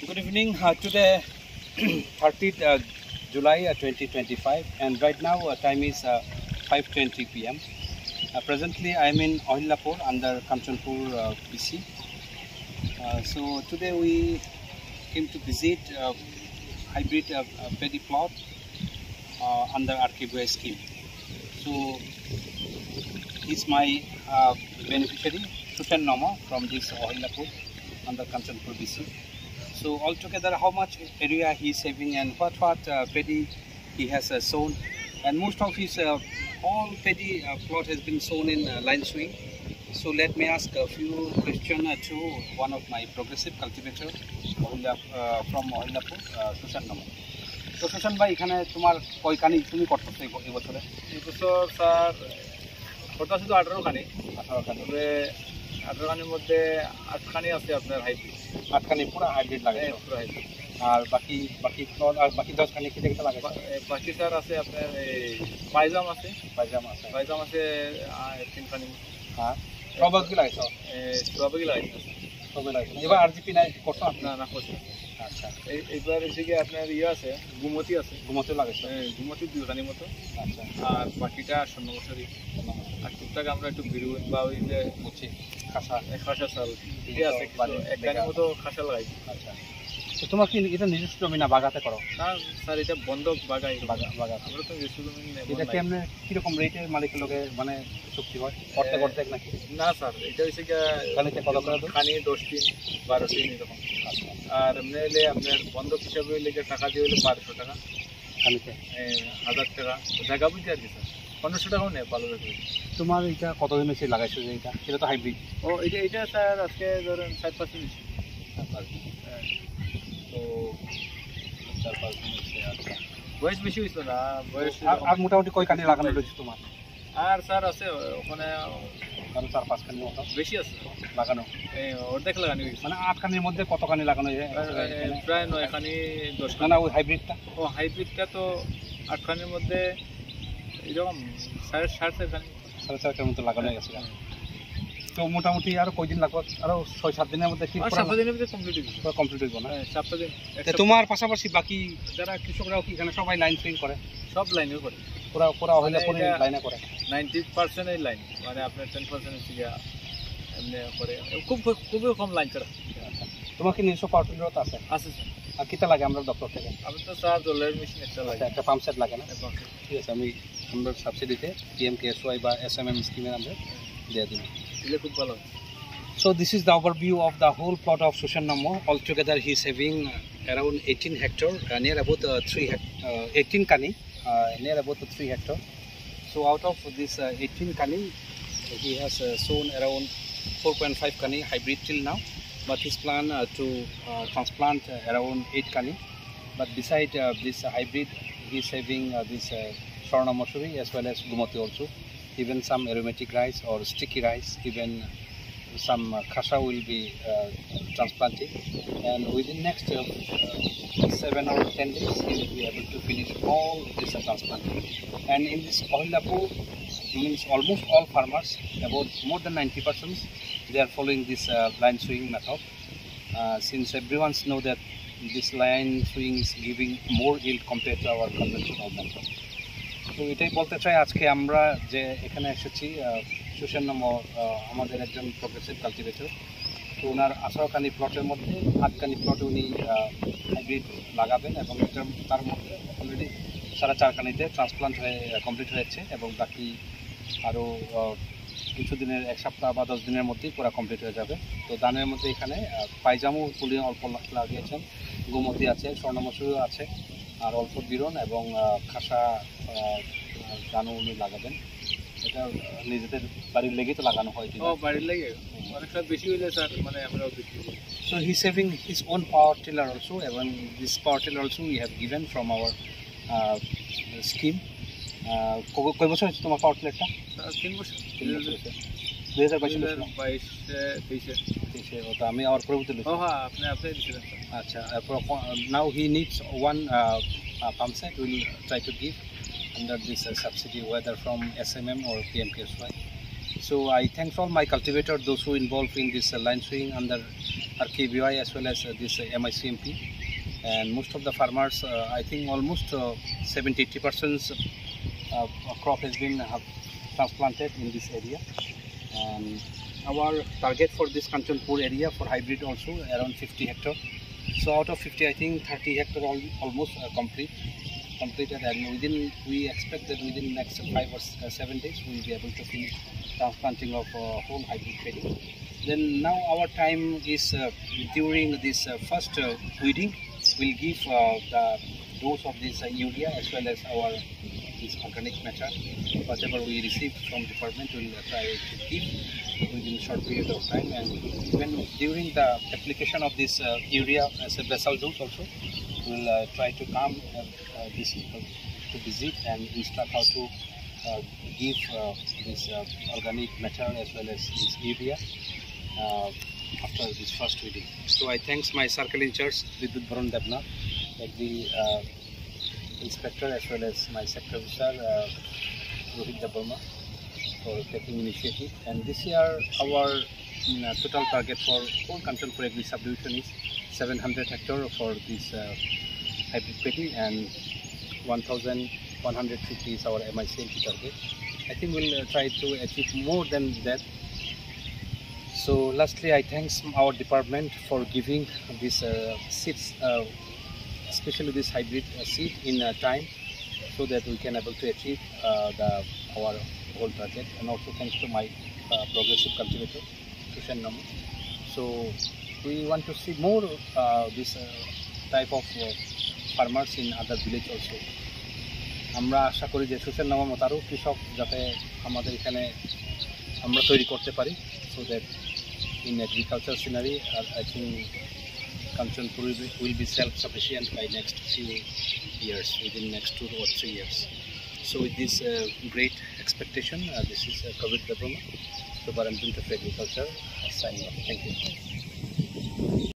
Good evening. Today, 30th July 2025, and right now time is 5:20 p.m. Presently, I am in Ohilapur under Kanchanpur, BC. So today we came to visit hybrid paddy plot under RKBI scheme. So he's my beneficiary, Sushan Nama, from this Ohilapur under Kanchanpur, BC. So altogether, how much area he is saving and what paddy he has sown, and most of his all paddy plot has been sown in line swing. So let me ask a few questions to one of my progressive cultivator from Ohilapur, Sushan Nama. So Sushan bhai, এখানে তোমার কয় কানি তুমি করতেছো এই বছরে? এই বছর স্যার করতেছি তো 18 কানি। 18 কানি তবে 18 কানির মধ্যে 8 কানি আছে আপনার হাইব্রিড। 8 কানি পুরো হাইব্রিড লাগাইছো? পুরো হাইব্রিড। আর বাকি প্লট আর বাকি 10 কানি কি দেখতে লাগাইছো? বাকি স্যার আছে আপনার পাইজাম আছে। পাইজাম আছে 3 কানি। হ্যাঁ, স্ট্রবেরি লাগাইছো? স্ট্রবেরি লাগাইছো। এবার আরজিপি নাই করছো? না করছি। আচ্ছা, এইবার এদিকে আপনার আছে গুমতি আছে। গুমতি লাগাইছো? গুমতি 2 কানির মতো। আচ্ছা, আর বাকিটা স্বর্ণমসুরি। আর টুকটাক আমরা একটু বিরুন বা ওই যে মুচি খাসা চাল ঠিক আছে, এক কানির মতো খাসা লাগাইছি। আচ্ছা, তো তোমার কি এটা নিজস্ব জমি না বাগাতে করো? না স্যার, এটা বন্ধক বাগাই বাগা। আমরা তো নিজস্ব জমি। এটা কি আপনি কিরকম রেটের মালিকের লোকে মানে চুক্তি হয় করতে নাকি? না স্যার, এটা হচ্ছে কানিতে কত করে? কানি 10 দিন 12 দিন এরকম। আর এমনি হলে আপনার বন্ধক হিসাবে হইলে টাকা দিয়ে হলে 1200 টাকা কানিতে, 1000 টাকা জায়গা বুঝতে আর কি স্যার 1500 টাকাও নেই ভালো লাগে। তোমার এটা কতদিন হচ্ছে লাগাইছো যে এটা তো হাইব্রিড? ও এটা স্যার আজকে ধরেন 7-5 দিন। তো 4-5 দিন হচ্ছে। আচ্ছা, বয়স বেশি হয়েছিল না? বয়স আর মোটামুটি কয় কানি লাগানো রয়েছে তোমার? আর স্যার আছে ওখানে আরো 4-5 কানির মতো বেশি আছে লাগানো। অর্ধেক লাগানো মানে 8 কানির মধ্যে কত কানি লাগানো যায়? প্রায় 9 কানি 10 কানি। না, ওই হাইব্রিডটা? ও হাইব্রিডটা তো 8 কানির মধ্যে এরকম 4.5 কানি 4.5 কানির মতো লাগানো হয়ে গেছে। তো মোটামুটি আরো কয়দিন লাগবে? আরো 6-7 দিনের মধ্যে কি 7 দিনের মধ্যে কমপ্লিট হইব না? 7 দিন। তোমার পাশাপাশি বাকি যারা কৃষকরাও কি এখানে সবাই লাইন সুইং করে? সব লাইনে করে, পুরা Ohilapur লাইনে করে। 90% এই লাইন, মানে আপনার 10% থেকে এমনি করে। খুবই কম লাইন ছাড়া। তোমার কি নিজস্ব পাওয়ার টিলার আছে? আছে স্যার। আর কিটা লাগে আমরা দপ্তর থেকে? আমি তো স্যার জলের মেশিন একটা লাগে। একটা পাম্প সেট লাগে না? ঠিক আছে, আমরা সাবসিডিতে PMKSY বা SMM স্কিমের আমরা দিয়ে দিই, দিলে খুব ভালো। So this is the overview of the whole plot of Sushan Nama. Altogether he is having around 18 hectare, near about 18 kani, near about 3 hectare. So out of this 18 kani, he has sown around 4.5 kani hybrid till now. But his plan to transplant around 8 kani. But beside this hybrid, he is having this Swarna Masuri as well as Gumati also. Even some aromatic rice or sticky rice, even some khasha will be transplanted, and within next 7 or 10 days he will be able to finish all this transplanting. And in this Ohilapur means almost all farmers, about more than 90%, they are following this line sowing method, since everyone know that this line sowing is giving more yield compared to our conventional method. তো এটাই বলতে চাই, আজকে আমরা যে এখানে এসেছি সুশান নাম আমাদের একজন প্রগ্রেসিভ কালটিভেটর। তো ওনার 18 কানি প্লটের মধ্যে 8 কানি প্লটে উনি হাইব্রিড লাগাবেন, এবং তার মধ্যে অলরেডি 4.5 কানিতে ট্রান্সপ্লান্ট হয়ে কমপ্লিট হয়েছে, এবং বাকি আরও কিছু দিনের 1 সপ্তাহ বা 10 দিনের মধ্যেই পুরো কমপ্লিট হয়ে যাবে। তো ধানের মধ্যে এখানে পাইজামও ফুলি অল্প লাগিয়েছেন, গুমতি আছে, স্বর্ণমসুরিও আছে, আর অল্প বিরন এবং খাসা গানও উনি লাগাবেন। এটা নিজেদের বাড়ির লেগেই তো লাগানো হয়? বাড়ির লেগে অনেকটা বেশি হইলে স্যার মানে আমরা বিক্রি করি। So he is having his own power tiller also, and this power tiller also we have given from our scheme. কয় বছর হচ্ছে তোমার পাওয়ার টিলারটা? 3 বছর। 2022-23 ওটা আমি আমার পরবর্তী লিখি। হ্যাঁ, আপনি দিয়েছিলেন। আচ্ছা, now he needs one pump set. We will try to give under this subsidy, whether from SMM or PMKSY. So I thank all my cultivators, those who involved in this line sowing under RKBY as well as this MICMP. And most of the farmers, I think almost 70-80% crop has been transplanted in this area. And our target for this Kanchanpur area for hybrid also around 50 hectare. So out of 50, I think 30 hectare almost completed, and we expect that within next 5 or 7 days we will be able to finish transplanting of whole hybrid paddy. Then now our time is during this first weeding. We'll give the dose of this urea as well as our this organic matter. Whatever we receive from department, we'll try to give within a short period of time. And when during the application of this urea as a basal dose also, we'll try to come these people to visit and instruct how to give this organic matter as well as this urea after this first weeding. So I thanks my circle in charge Vidyut Varun Devna, like the inspector as well as my sector officer Rohit Debarma for taking initiative. And this year our total target for whole Kanchanpur Agri subdivision is 700 hectare for this hybrid paddy, and 1,150 is our MICMP target. I think we'll try to achieve more than that. So lastly, I thanks our department for giving this seeds, especially this hybrid seed in time, so that we can able to achieve our whole target. And also thanks to my progressive cultivator, Sushan Namo. So we want to see more this type of farmers in other village also. আমরা আশা করি যে সুশান নামের মতো আরও কৃষক যাতে আমাদের এখানে আমরা তৈরি করতে পারি, so that in agriculture scenery I think Kanchanpur will be self-sufficient by next few years, within next 2 or 3 years. So with this great expectation, this is Kavit Debarma, Superintendent of Agriculture, signing off. Thank you.